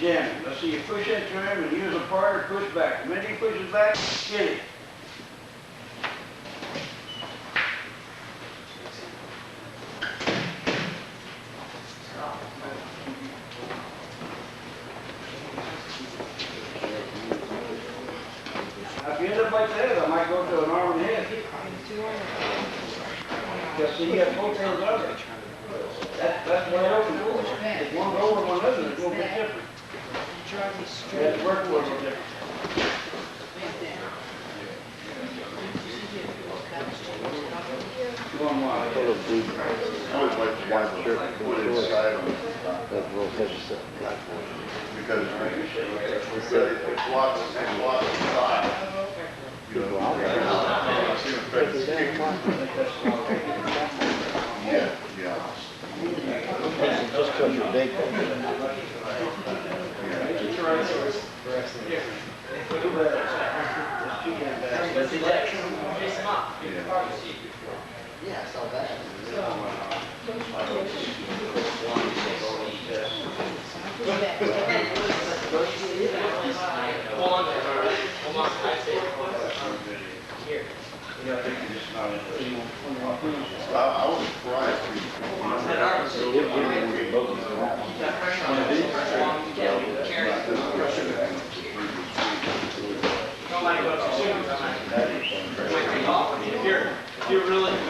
jamming. Let's see you push into him and use a part or push back. The minute he pushes back, get it. Now, if you end up like that, I might go to an arm and head. Because see, you have both hands up. That's wide open. If one over one other, it's going to be different. You have to work for it a little different. Going wide. I always like to watch the shirt put it inside on That's real heavy stuff. because it's lots inside. You know, yeah. Just because you're big. Yeah, I saw that. Here. I was surprised. You're really good.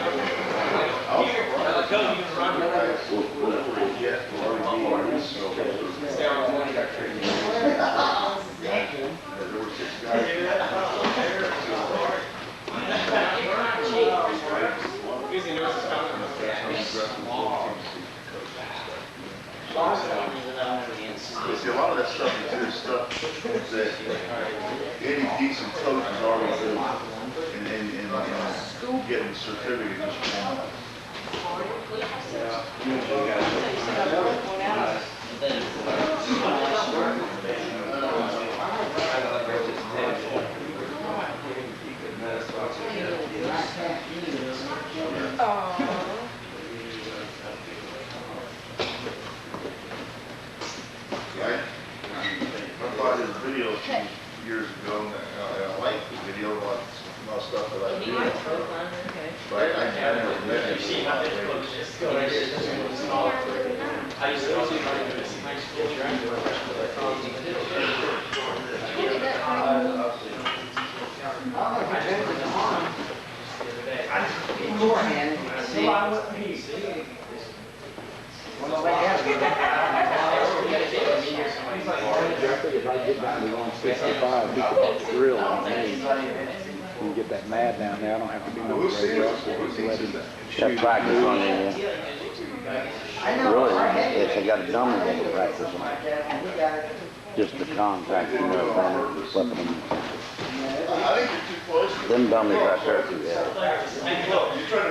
See, a lot of that stuff is stuff that any decent coach is already doing and getting a certificate just from. I thought his videos years ago, I like the video about stuff that I do. But I never met him. I used to also see high school track. Beforehand, see. If I get down to 165, he could drill on me. You can get that mad down there. I don't have to do no great rush. Just let him Got practice on it, Really, if they got a dummy, they can practice on it. Just the contract, you know, flipping them. I think you're too close. Them dummies right there too heavy.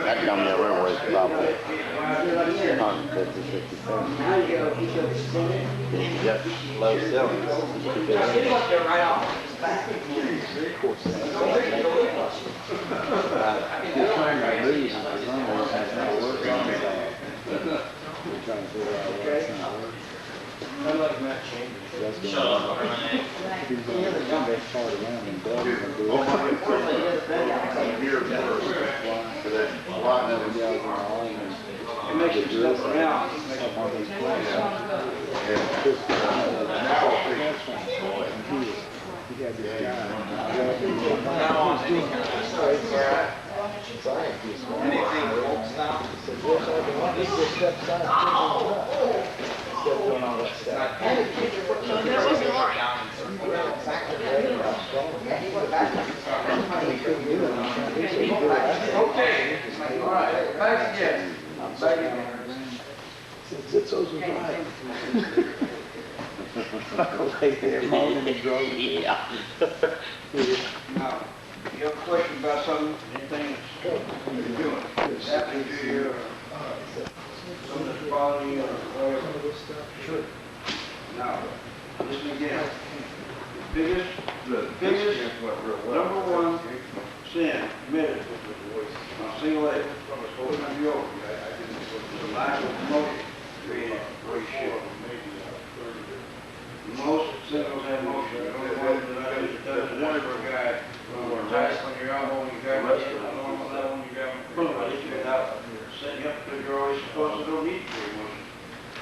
That dummy over there weighs probably 150, 60 pounds. Yep, low ceilings. Of course, that's you're trying to lose, for some reason, it's not working. We're trying to figure out why it's not working. I like Matt Chambers. That's going to if he's going to come that part around and double and do it. Here first. For that lot Another of guy's in the line and It makes it drill stuff around. up on these planes. Just, he had this guy. Anything old style? Doing all that stuff. Okay. All right. Back again. Back again. Zitzo's was right. Lay there moaning and groaning. Yeah. Now, you have a question about something, anything that's doing, that's happening to you, or some that's bothering you, or whatever. Sure. Now, listen again. The biggest, number one sin committed on single leg, holding on your the lack of promotion created way short. The most singles have motion, the only one that I just does is one for a guy. When tight on your elbow, when you grab my head, the normal level, when you grab my, boom, I hit you out, set you up, because you're always supposed to don't need to create motion.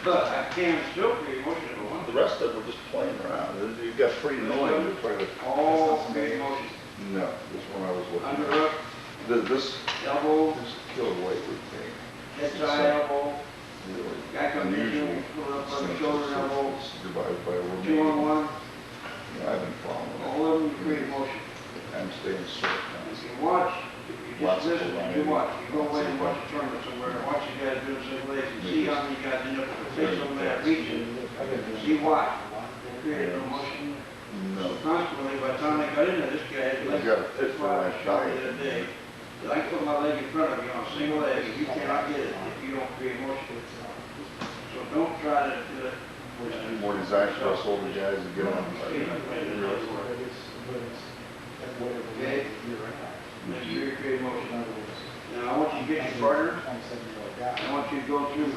But I can still create motion if I want The to. rest of it, we're just playing around. It got pretty annoying to try to. All create motion. No, this one I was looking at. Underhook, This elbow, killed away with me. head tie elbow, Really guy comes in, unusual. pull it up on the shoulder and elbow, It's divided by a 2-on-1, I've been following it. all of them create motion. I'm staying short If you watch, if you just listen, you watch, you go away and watch a tournament somewhere, and watch the guys do the same ways, and see how many guys end up with a face on that region, see why. They created no motion. No. Consequently, by the time they got into this guy, I got a fit that's for why I that shot diet. the other day. I can put my leg in front of you on a single leg, and you cannot get it if you don't create motion. So don't try to do it. More disastrous older guys that get on. Okay? Make sure you create motion. Now, I want you to get your partner. I want you to go through.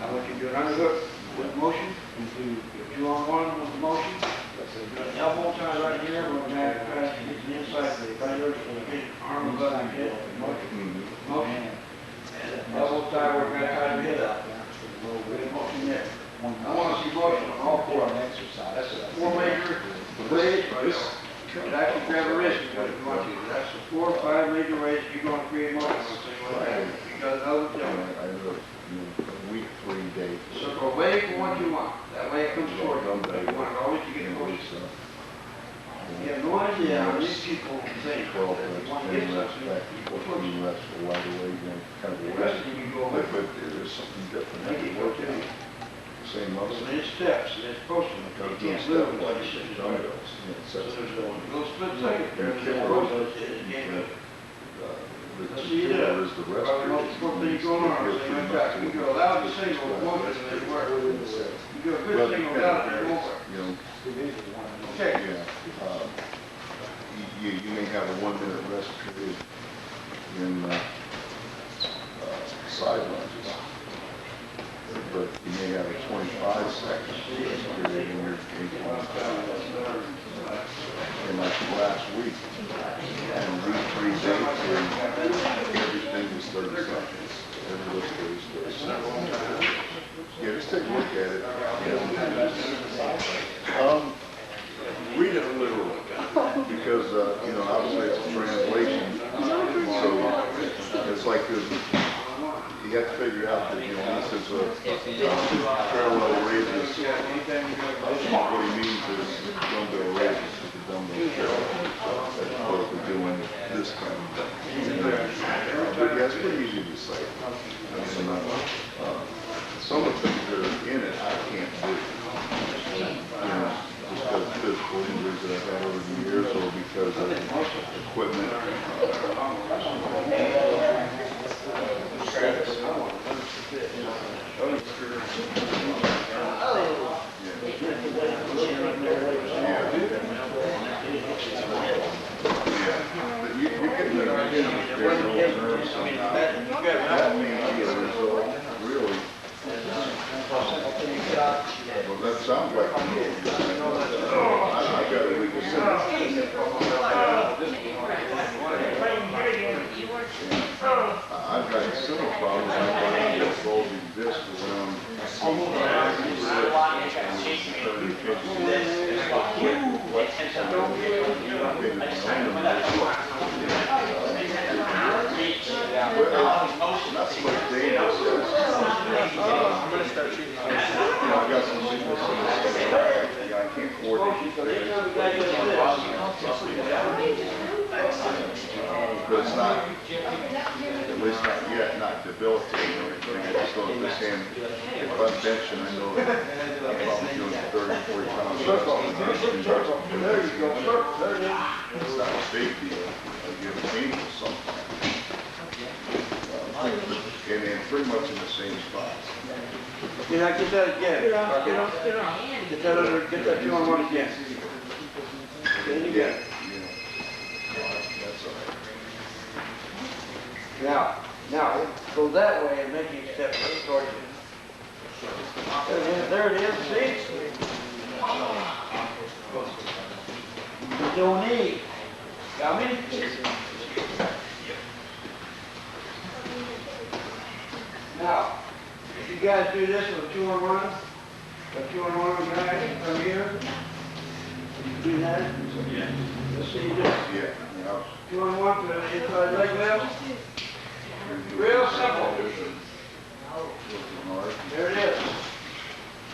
I want you to do an underhook with motion. 2-on-1 with motion. Elbow tie right here, we're back, press, get the inside, right here, get arm above your head, motion. Motion. And elbow tie, we're gonna tie your head up. With motion there. I want to see motion on all four. That's a 4 major ways. It actually grab a wrist is what you want to. That's the 4 or 5 major ways you're going to create motion on thing like that. You got another different. I know, a week, 3 days. So go away from what you want. That way it comes toward you. But you want it always to get motion. You have no idea how these people think. 12 that reps, you want to 10 get reps something. back, 14 reps for light away, kind of The a rest rest. of you go away But from. there's something different. Make it go to you. Same muscle. And it's steps, and it's posting. You can't live with what you said. Dumbbells. So there's a little split second there, and then post it, and game it. The See you killer there. is the Probably the most important thing going on, is they went back. You go loud and single with motion, and they work. You go a good single loud, and it won't work. You know, Okay. yeah, you may have a 1-minute rest period in side lunges, but you may have a 25-second rest period in your incline. And like last week, and these 3 days, everything was 30 seconds. Every lift was 30 seconds. Yeah, just take a look at it. Read it literally, because, you know, obviously it's a translation, so it's like, you have to figure out that, you know, this is a parallel raises. What he means is dumbbell raises with the dumbbell curl, as opposed to doing this kind of thing. But yeah, it's pretty easy to say. I mean, some of the things that are in it, I can't do. You know, just because of physical injuries that I've had over the years, or because of equipment. But you can nerves somehow. That may be a result, really. Well, that sounds like a I got a weakness. I've got similar problems. I'm finding this bulging disc around not so much dangerous as I'm going to start shooting. You know, I got some weakness in this. I can't coordinate. But it's not, at least not yet, not debilitating or anything. I just know this hand, if I'm benching, I know that I'm probably doing 30, 40 pounds. There you go, there it is. It's not a big deal. I get painful sometimes. And then pretty much in the same spots. You know, get that again. Get that other, get that 2-on-1 again. Get it again. That's all right. Now, go that way and make you step towards it. There it is, see? Don't need. Got me? Now, if you guys do this with 2-on-1, a 2-on-1 guy from here, do that? Yeah. Let's see this. Yeah. 2-on-1 to the inside leg lift. Real simple. There it is.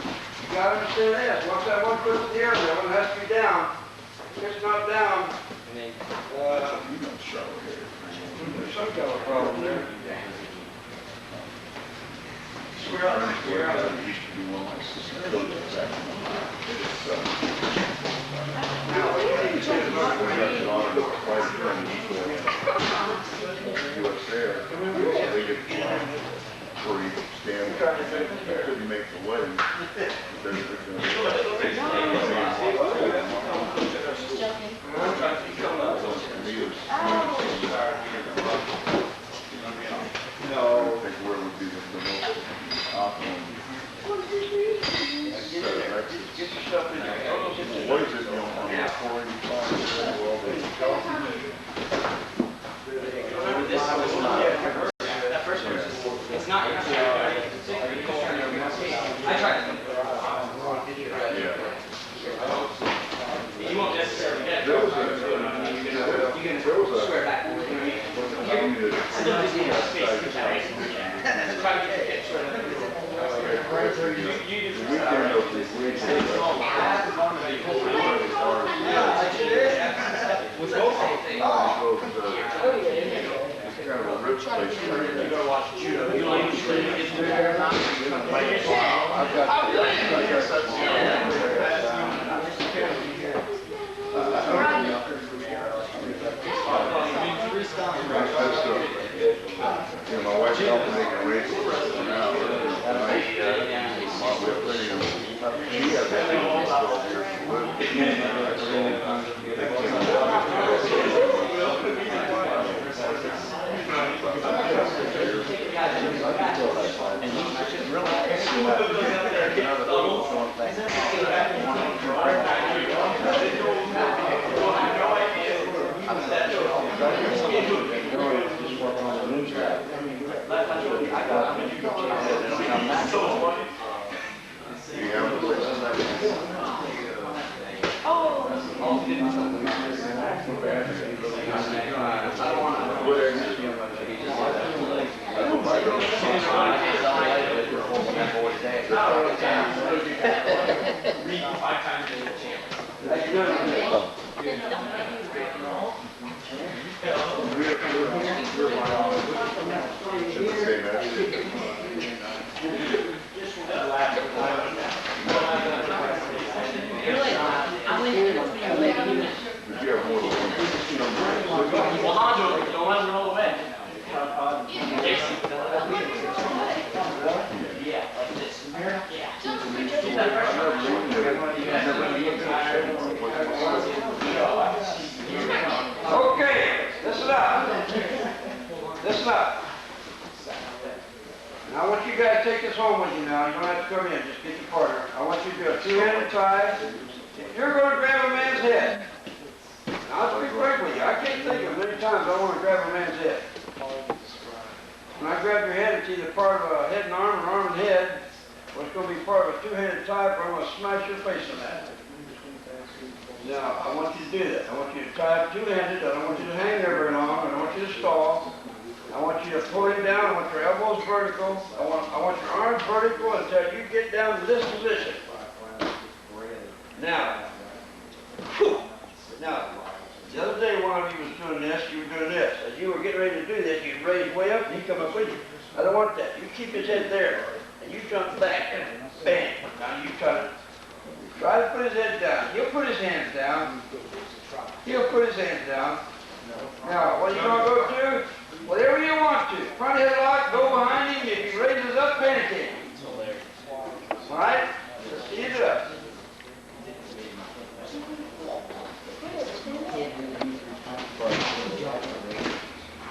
You gotta understand this. Once that one foot's in the air, that one has to be down. If it's not down, there's some kind of problem there. Square up, square up. Now, what you need to do is look for where you stand, you make the wedding. No. I think where would be the most optimum. Get yourself in there. What is it, you know, on the 485, well, That first one, it's not your I tried to. You won't necessarily get it. You can square back. I don't think you have space to do that. Try to get it square. You do it's kind of a rich place. You gotta watch judo. You like You know, my wife's helping make arrangements for now. She has that thing Okay, listen up. Listen up. Now I want you guys to take this home with you now. You don't have to come in, just get your partner. I want you to do a two-handed tie. If you're going to grab a man's head, now I'll speak frank with you. I can't think of many times I want to grab a man's head. When I grab your head, it's either part of a head and arm or arm and head, or it's going to be part of a two-handed tie, or I'm going to smash your face on that. Now, I want you to do that. I want you to tie it two-handed. I don't want you to hang there very long. I don't want you to stall. I want you to pull him down. I want your elbows vertical. I want your arms vertical until you get down to this position. Now, the other day one of you was doing this, you were doing this. As you were getting ready to do this, you'd raise way up and he'd come up with you. I don't want that. You keep his head there. And you jump back and bang. Now you try to put his head down. He'll put his hands down. He'll put his hands down. Now, what are you going to go do? Whatever you want to. Front headlock, go behind him. If he raises up, panicate. All right? Let's see it up.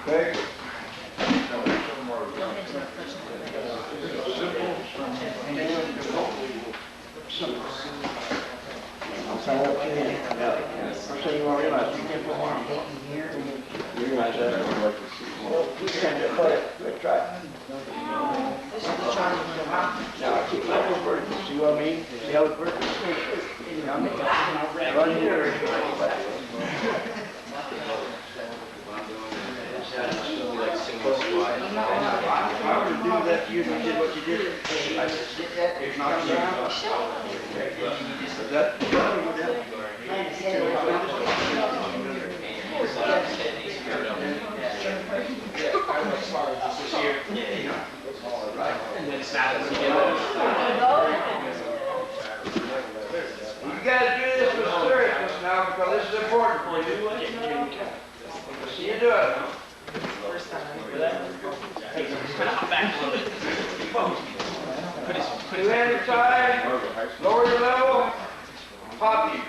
Okay. I'm saying you won't realize you can't put one on. You realize that? You can't put it, that's right. Now, keep like those verticals, see what I mean? See how it's vertical? Right here. If I were to do that to you, and you did what you did, I just get that, it's not around. Is that? And then snap it together. You gotta do this with seriousness now, because this is important for you. See you do it. Back a little bit. Two-handed tie, lower your level, pop you.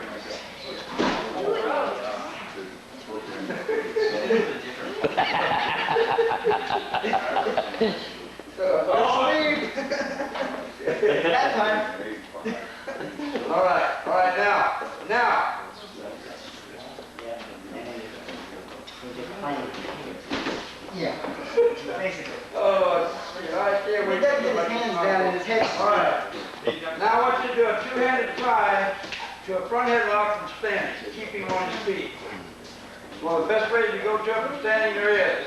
That time. All right, now. Yeah, basically. Oh, I can't wait. He doesn't get his hands down in his head. All right. Now I want you to do a two-handed tie to a front headlock from standing, keeping on his feet. Well, the best way to go to him from standing there is.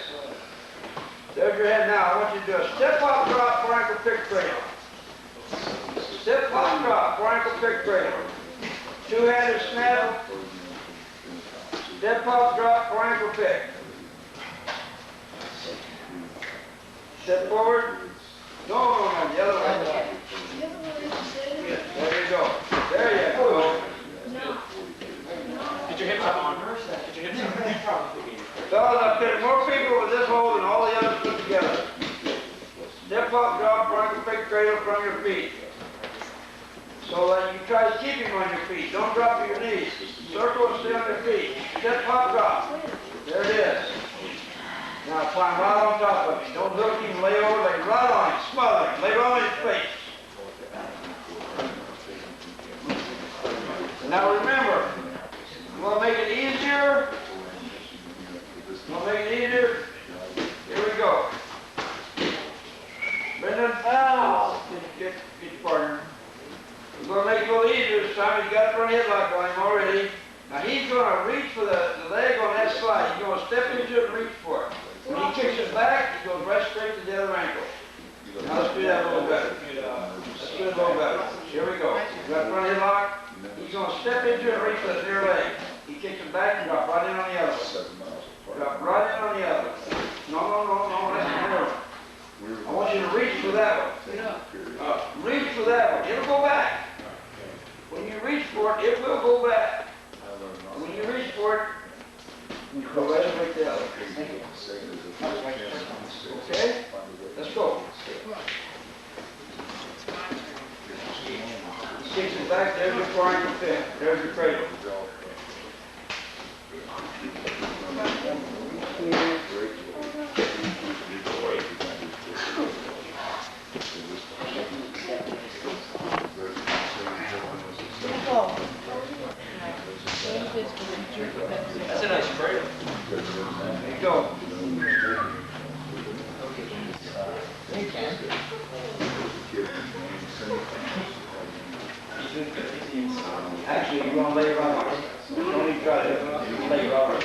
There's your head now. I want you to do a step hop drop for ankle pick cradle. Step hop drop for ankle pick cradle. Two-handed snap. Step hop drop for ankle pick. Step forward. No, the other way. There you go. There you go. Get your hips up on. Get your hips up. Fellas, I've pitted more people with this hole than all the others put together. Step up, drop, ankle pick cradle from your feet. So that you try to keep him on your feet. Don't drop to your knees. Circle and stay on your feet. Step up, drop. There it is. Now climb right on top of him. Don't hook him, lay over, lay right on him. Smother him, lay right on his face. Now remember, you want to make it easier? You want to make it easier? Here we go. Brendan, get your partner. We're going to make it a little easier this time. He's got front headlock on him already. Now he's going to reach for the leg on that slide. He's going to step into it and reach for it. When he kicks it back, he goes right straight to the other ankle. Now let's do that a little better. Let's do it a little better. Here we go. You got front headlock. He's going to step into it and reach for the near leg. He kicks it back and drop right in on the other one. Drop right in on the other one. No, that's the near one. I want you to reach for that one. Reach for that one. It'll go back. When you reach for it, it will go back. When you reach for it, you go right and right there. Okay? Let's go. Kicks it back, there's your far ankle pick. There's your cradle. That's a nice cradle. There you go. You can. Actually, you want to lay it right on it. Don't even try to lay it on it.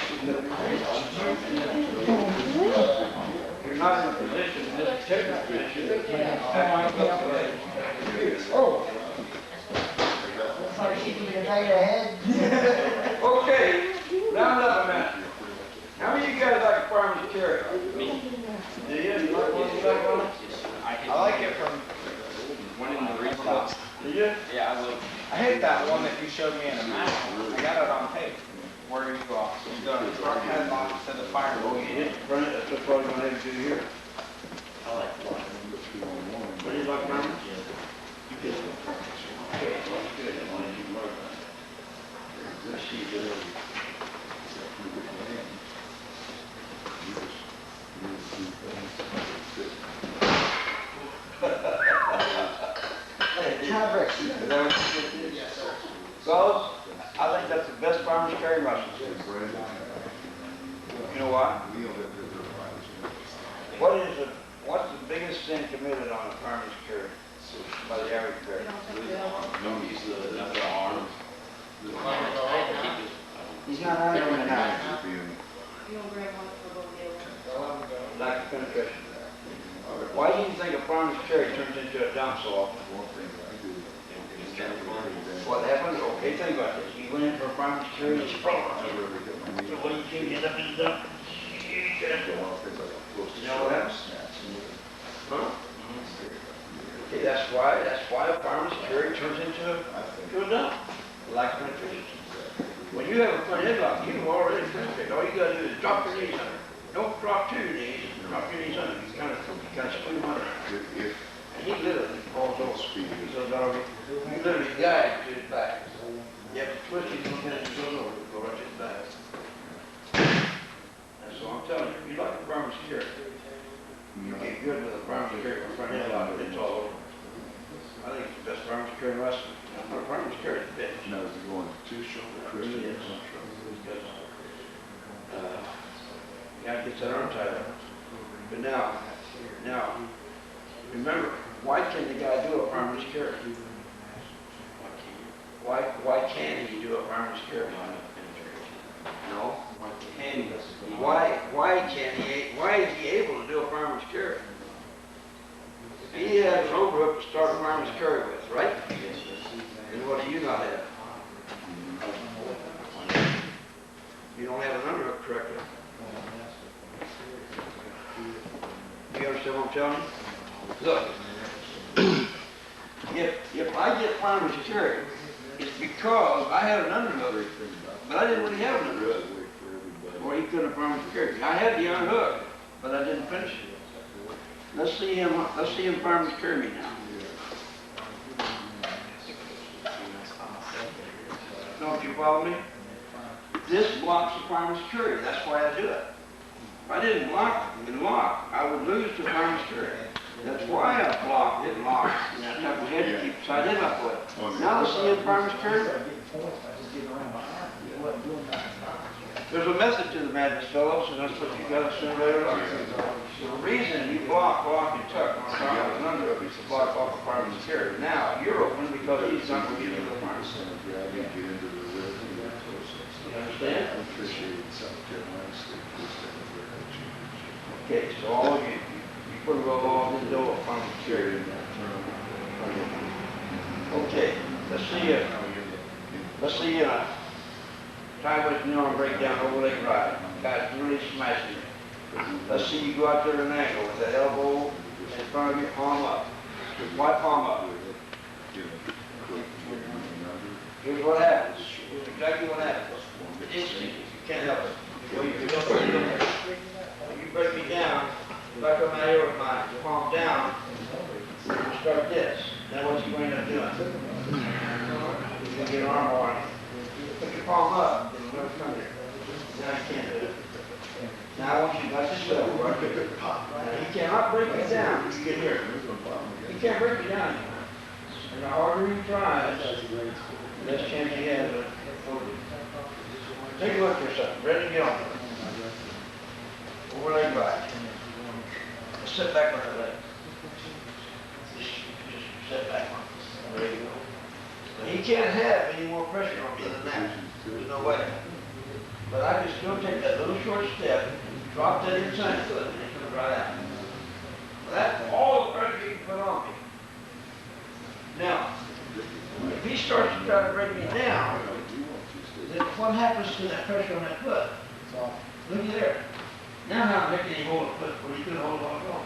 You're not in a position, in this particular position. Oh. Looks like she's gonna hang her head. Okay, round up a minute. How many of you guys like farmer's carrot? Me. Do you? You like one? You like one? I like it from one in the restocks. Do you? Yeah, I will. I hate that one that you showed me in a map. I got it on tape. Where do you go off? You go to the front headlock to the fire. Oh, you hit the front, that's what probably gonna have to do here. I like one. What do you like, farmer? You get it. Okay, well, good. I wanted you to learn that. Let's see, get over. Fabric. Fellas, I think that's 100% committed on a primary security by the average bear. He's not out there now. Lack of penetration. Why do you think a primary security turns into a dump so often? What happened? Okay, think about this. You went in for a primary security. So what do you do? You end up in the dump. You know what happens? Huh? Okay, that's why a primary security turns into a dump. Lack of penetration. When you have a front headlock, you've already penetrated. All you gotta do is drop your knees under. Don't drop to your knees, drop your knees under. You kind of screw him under. And he literally falls over. He goes over. You literally guide to his back. You have to twist his little he goes over. Go right to his back. That's all I'm telling you. You like a primary security. You get good with a primary security with a front headlock, it's all over. I think it's the best primary security in wrestling. Our primary security is bitch. No, is it going too short? Yes. Because, you gotta get that arm tied up. But now, remember, why can't the guy do a primary security? Why can't he do a primary security? No. Why is he able to do a primary security? He has an overhook to start a primary security with, right? And what do you not have? You don't have an underhook correctly. You understand what I'm telling you? Look, if I get primary security, it's because I had an underhook, but I didn't really have an underhook. Or he couldn't have primary security. I had the underhook, but I didn't finish it. Let's see him primary security me now. Don't you follow me? This blocks the primary security. That's why I do it. If I didn't block and lock, I would lose the primary security. That's why I blocked and locked. And I have my head to keep side in up with it. Now let's see him primary security. There's a method to the madness, fellows, and that's what you got to sooner or later learn. The reason you block, and tuck on top of an underhook is to block off the primary security. Now, you're open because he's not going to get to the primary security. You understand? Okay, so all you put a roll on the door of primary security. Okay, let's see sideways knee arm breakdown, over leg right. Guys, really smashing it. Let's see you go out there at an angle with that elbow in front of your palm up. Why palm up? Here's what happens. Here's exactly what happens. Instantly, you can't help it. You break me down, back up my here with my palm down, you start this. Now what you going to end up doing? You're going to get an arm on. Put your palm up, and you're going to come here. Now you can't do it. Now I want you to touch this level right here. Now he cannot break you down. You get here. He can't break you down anymore. And the harder he tries, the less chance he has of holding. Take a look at yourself. Ready to get on. Over leg right. Let's sit back on the leg. Just sit back on it. There you go. He can't have any more pressure on me than that. There's no way. But I just go take that little short step, drop that inside foot, and it comes right out. That's all the pressure you can put on me. Now, if he starts to try to break me down, then what happens to that pressure on that foot? Look at there. Now how making him hold a foot where he couldn't hold on at all.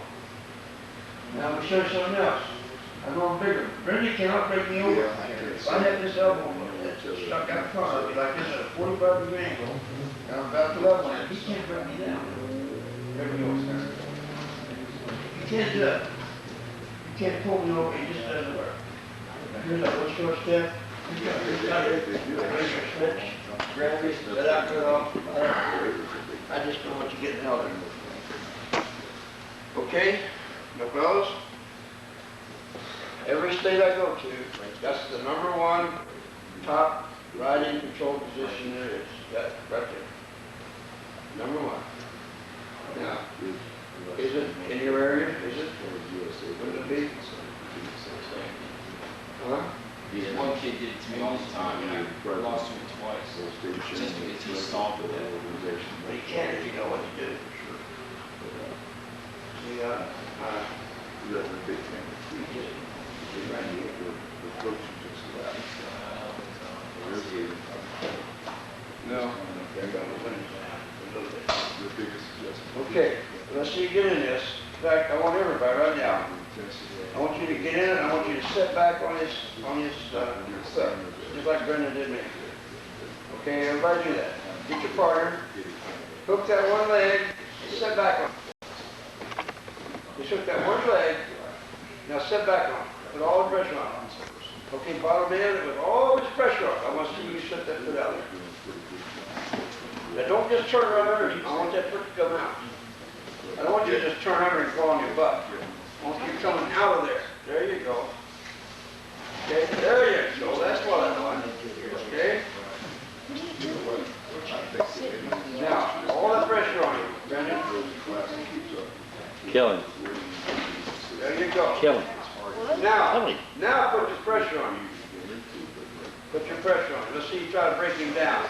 Now I'm going to show you something else. I know I'm bigger. Brendan cannot break me over. If I have this elbow stuck out front of me like this at a 45-degree angle, and I'm about to level it, he can't break me down. There we go. You can't do it. You can't pull me over. It just doesn't work. Here's that little short step. Raise your switch. Grab it. Let out cut off. I just don't want you getting held in. Okay? No fellas? Every state I go to, that's the #1 top riding control position there is. That right there. #1. Now, is it in your area? Is it? big fan of Creed. The coach just left. No. The biggest adjustment. Okay, let's see you get in this. In fact, I want everybody right now. I want you to get in it, I want you to sit back on this stuff, just like Brendan did me. Okay, everybody do that. Get your partner, hook that one leg, sit back on it. Just hook that one leg, now sit back on it, put all the pressure on it. Okay, bottom in with all this pressure on it. I want to see you set that foot out there. Now don't just turn right under, I want that foot to come out. I don't want you to just turn under and fall on your butt. I want you coming out of there. There you go. Okay, there you go. That's what I want. Okay? Now, all that pressure on you, Brendan. Kill him. There you go. Kill him. Now put your pressure on you. Put your pressure on you. Let's see you try to break him down.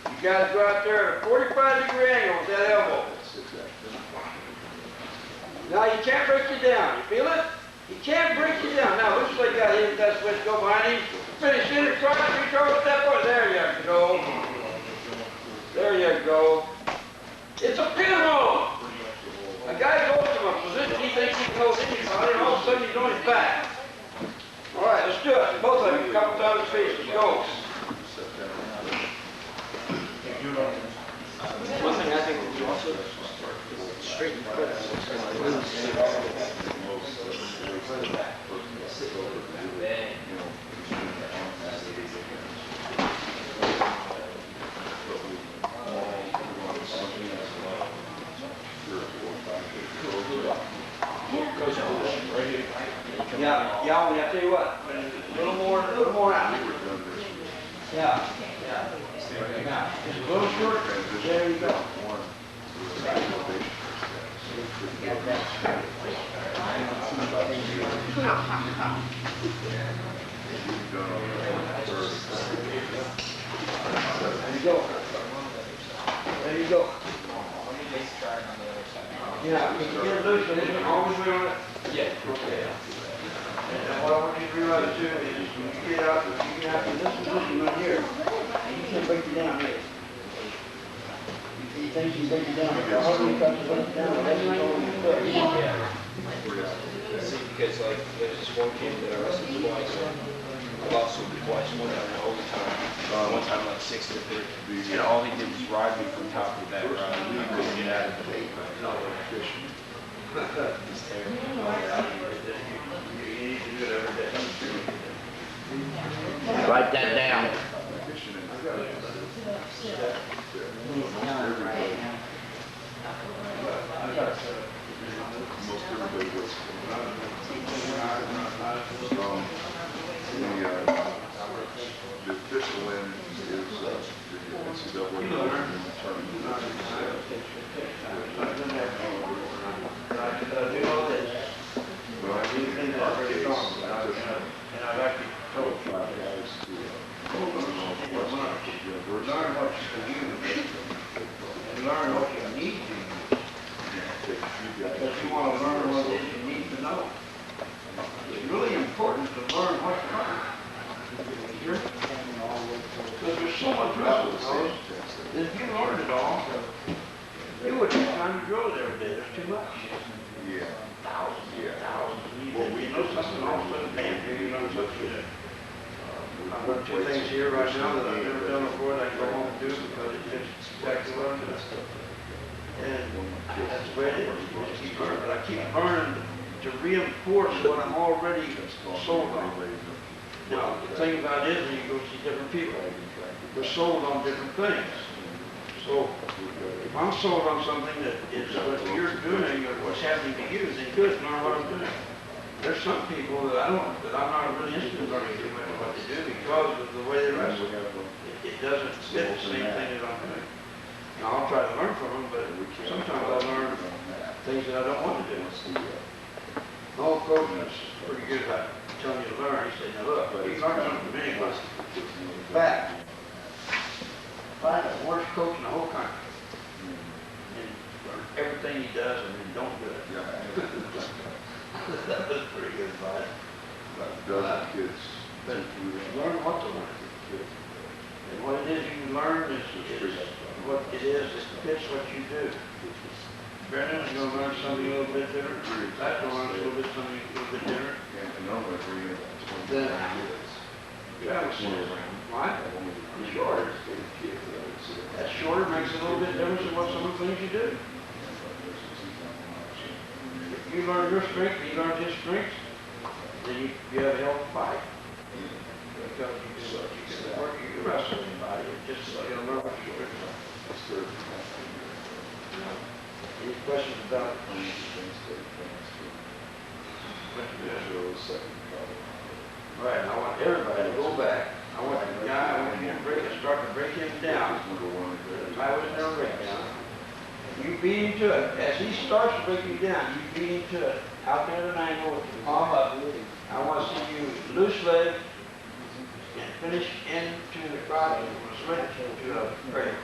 You guys go out there at a 45-degree angle with that elbow. Now you can't break you down. You feel it? He can't break you down. Now looks like got him. That's switch. Go behind him. Finish in it. Cross. Reach step on. There you go. There you go. It's a pinhole. A guy goes from a position he thinks he can hold anybody, and all of a sudden he's on his back. All right, let's do it. Both of you, a couple times face. Let's go. One thing I think would be also straighten the foot Yeah, only I tell you what, a little more out. Yeah. Now, just a little short. There you go. There you go. There you go. Yeah, can you get it loose? Always be on it? Yeah. Okay. And what I want you to realize too is when you get out, you get out to this position right here, you can't break it down here. You think you break it down, the harder you cut the foot down, the less you go on your foot. Yeah. See, because like, there's this one kid that I wrestled twice, I lost him twice, one time in overtime, one time like 6 to 3. And all he did was ride me from top of that ride, and I couldn't get out of the way. It's terrible. Write that down. The official end is the NCAA tournament. I do know this. I do think that's very strong, and I've actually told you. Learn what you can use, and learn what you need to use. Because you want to learn what it is you need to know. It's really important to learn what you learn. Because there's so much wrestling, fellas, that if you learned it all, you wouldn't have time to drill it every day. There's too much. Yeah. Thousands. You know something, all of a sudden, bam, here you learn something. I've got 2 things here right now that I've never done before that I can go home and do because it's just exactly what I'm doing. And that's the way it is. You just keep learning. But I keep learning to reinforce what I'm already sold on. Now, the thing about it is when you go see different people, we're sold on different things. So, if I'm sold on something that is what you're doing or what's happening to you, then good, learn what I'm doing. There's some people that I'm not really interested in learning too much what they do because of the way they wrestle. It doesn't fit the same thing that I'm doing. Now, I'll try to learn from them, but sometimes I learn things that I don't want to do. My old coach was pretty good about telling you to learn. He said, now look, you learn something from anybody. Fact. Find the worst coach in the whole country. And learn everything he does and then don't do it. That was about a dozen kids. But learn what to learn. And what it is you learn is what it is, it fits what you do. Brandon's gonna learn something a little bit different. Zach's gonna learn a little bit something a little bit different. And normally we're in Then, 20 minutes. Travis, why? It's shorter. That shorter makes a little bit difference in what some of the things you do. If you learn your strength, and you learn his strength, then you have a hell of a fight. Because you can work, you can wrestle anybody, it's just you learn what you're doing. Any questions about it? Right, I want everybody to go back. I want the guy, I want you to start to break him down. I was never break down. You beat him to it. As he starts to break you down, you beat him to it. Out there at an angle with your palm up. I want to see you loose leg and finish into the crotch and switch to a break.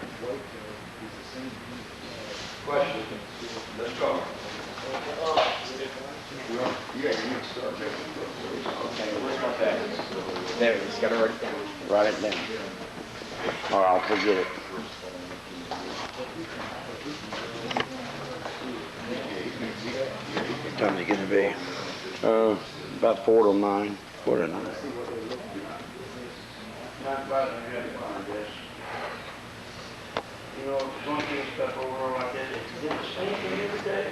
Question? Let's go. Well, yeah, you need to start making. Okay, where's my pen? There, you just gotta write it down. Write it down. Or I'll forget it. What time is it gonna be? About 4 to 9, 4 to 9. Not bad, you have to find this. You know, some kids stuff over like that, they did the same thing every day.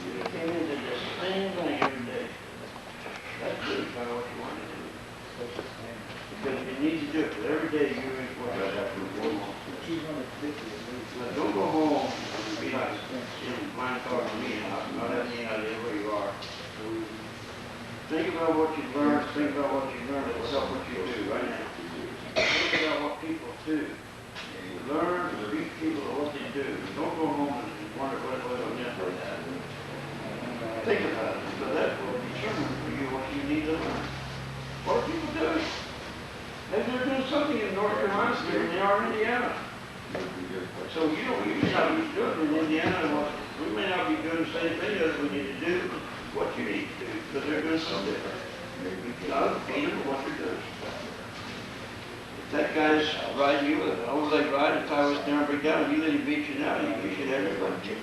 You came in and did the same thing every day. That's really kind of what you want to do. Because you need to do it, but every day you report that after one month. But don't go home and be like, mind talking to me, and not having any idea where you are. Think about what you learned, think about what you learned, it will help what you do right now. Think about what people do. Learn to read people at what they do. Don't go home and wonder what it was on that or that. Think about it, because that will determine for you what you need to learn. What are people doing? Maybe they're doing something in North Carolina different than they are in Indiana. So you don't usually not be doing in Indiana, and we may not be doing the same thing as we need to do, what you need to do, because they're doing something different. You gotta beat them for what they're doing. That guy's riding you with an overleg ride and tie was down, break down, and you let him beat you now, you should have your butt kicked.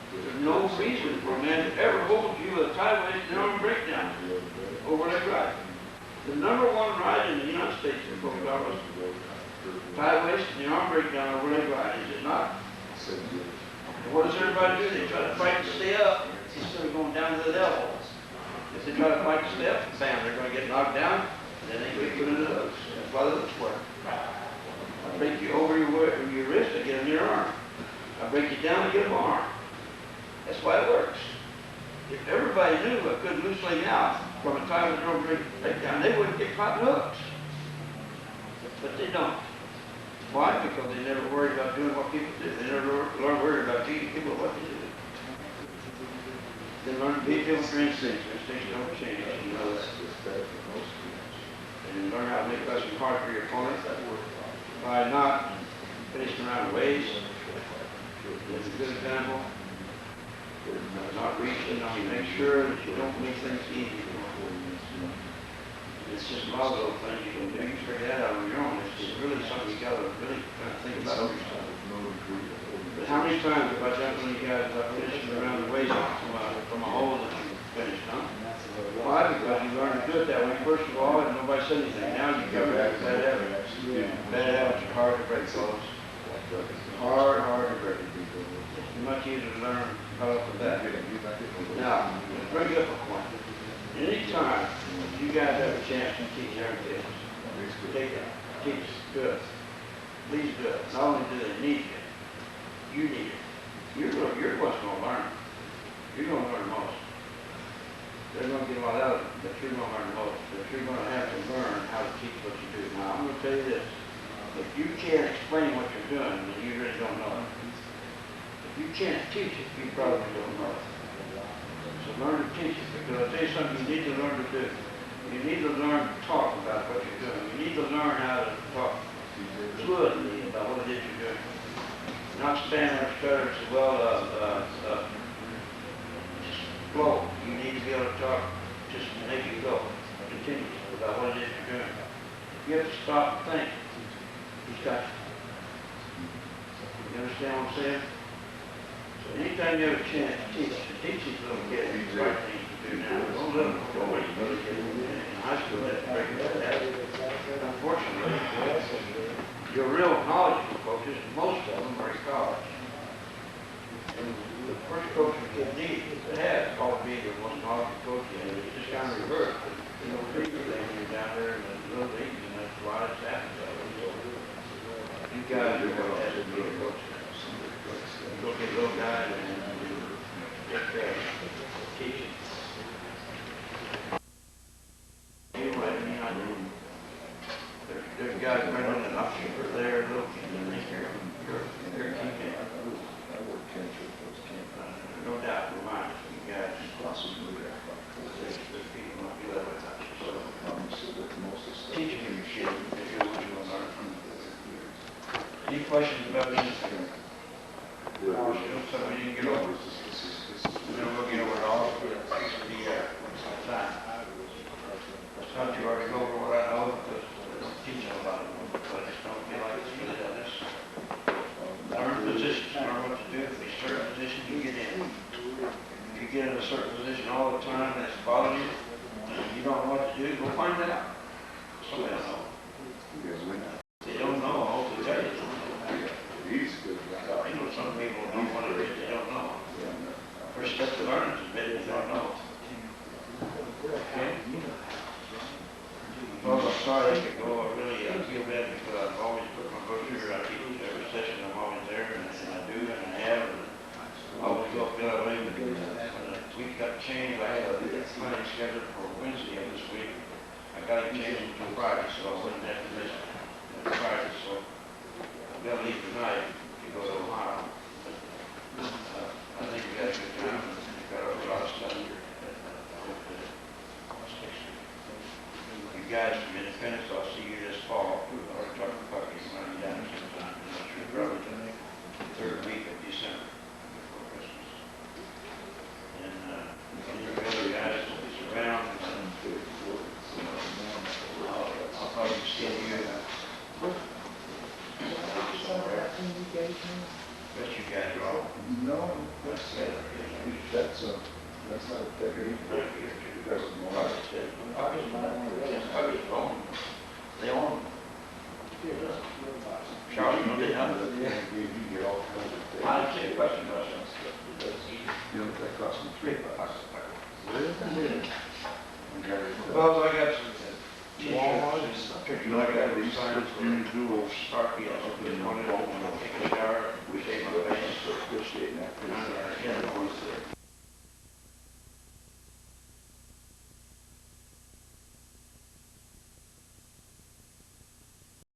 There's no reason for a man to ever hold you with a tie waist and arm breakdown, overleg ride. The number one ride in the United States in Coca-Cola was tie waist and the arm breakdown overleg ride, is it not? And what does everybody do? They try to fight to stay up instead of going down to the elbows. If they try to fight to stay up, bam, they're going to get knocked down, and then they get put into those. That's why those work. I break you over your wrist, I get them in your arm. I break you down, I get them arm. That's why it works. If everybody knew a good loose leg out from a tie with an arm breakdown, they wouldn't get caught in hooks. But they don't. Why? Because they never worried about doing what people do. They never worried about teaching people what to do. They learn to beat people for instincts. Instincts don't change. You know that. And learn how to make lessons hard for your opponent by not finishing around waist. That's a good example. Not reaching. Make sure that you don't make things easy. It's just a lot of little things you can do. You figure that out on your own. It's really something you got to really kind of think about yourself. But how many times have I done when you guys are finishing around the waist from a hole that you finished, huh? Why? Because you learned to do it that way, first of all, and nobody said anything. Now you cover it with bad habits. Bad habits are hard to break, folks. Hard to break. It's much easier to learn right off the bat. Now, let's bring it up a point. Anytime you guys have a chance to teach young kids, take it, teach it, do it. Please do it. Not only do they need it, you need it. You're what's going to learn. You're going to learn most. They're going to get a lot out of it, but you're going to learn most. But you're going to have to learn how to teach what you do. Now, I'm going to tell you this. If you can't explain what you're doing, then you really don't know it. If you can't teach it, you probably don't know it. So learn to teach it, because I'll tell you something you need to learn to do. You need to learn to talk about what you're doing. You need to learn how to talk fluently about what it is you're doing. Not stammer, stutter, as well flow. You need to be able to talk just make it go, continue about what it is you're doing. You have to stop and think. He's got you understand what I'm saying? So anytime you have a chance to teach these little kids the right things to do now. Don't let them go away. In high school, that's breaking that habit. Unfortunately, your real knowledgeable coaches, most of them are in college. And the first coach we can need to have is called being the most knowledgeable coach, and it's just kind of reversed. You know, league thing, you're down there in the little leagues, and that's why it's happened. You guys are going to have to be a coach. Go get a little guy and teach him. You know what I mean? There's guys running an option for their little kid, and they care. They're keeping it. No doubt, remind us, you guys. There's people might be left without you. So, teach him your shit if you want to learn from it. Any questions about anything? Something you can get over. We're going to look over it all for the time. It's not you already go over what I know because I don't teach them about it. But I just don't feel like it's really done this. Learn positions, learn what to do. If there's certain positions you get in. If you get in a certain position all the time and it's bothering you, and you don't know what to do, go find out. Somebody will know. They don't know, I'll have to tell you. You know, some people don't want to read, they don't know. First step to learn is admit if they don't know. Okay? Well, I'm sorry I could go, I really feel bad because I've always put my brochure out each every session, I'm always there, and I do, and I have, and I always go up that way. When the week got changed, I had a planning scheduled for Wednesday of this week. I got it changed to Friday, so I wouldn't have to miss Friday, so I'm gonna leave tonight to go to Ohio. I think you got a good time, and you got a lot of stuff here. You guys from Independence, I'll see you this fall, or talk to Bucky, running down sometime, I'm not sure, probably the third week of December, before Christmas. And, any of the other guys will be around, and I'll probably see you. Bet you guys are all. No, that's not a technique. That's more. They own them. Charlie, no, they have it. I have a question about that. You know, that costs me $3. Well, I got some t-shirts and pictures. I got these signs for you do Starkey. I just wanted to take a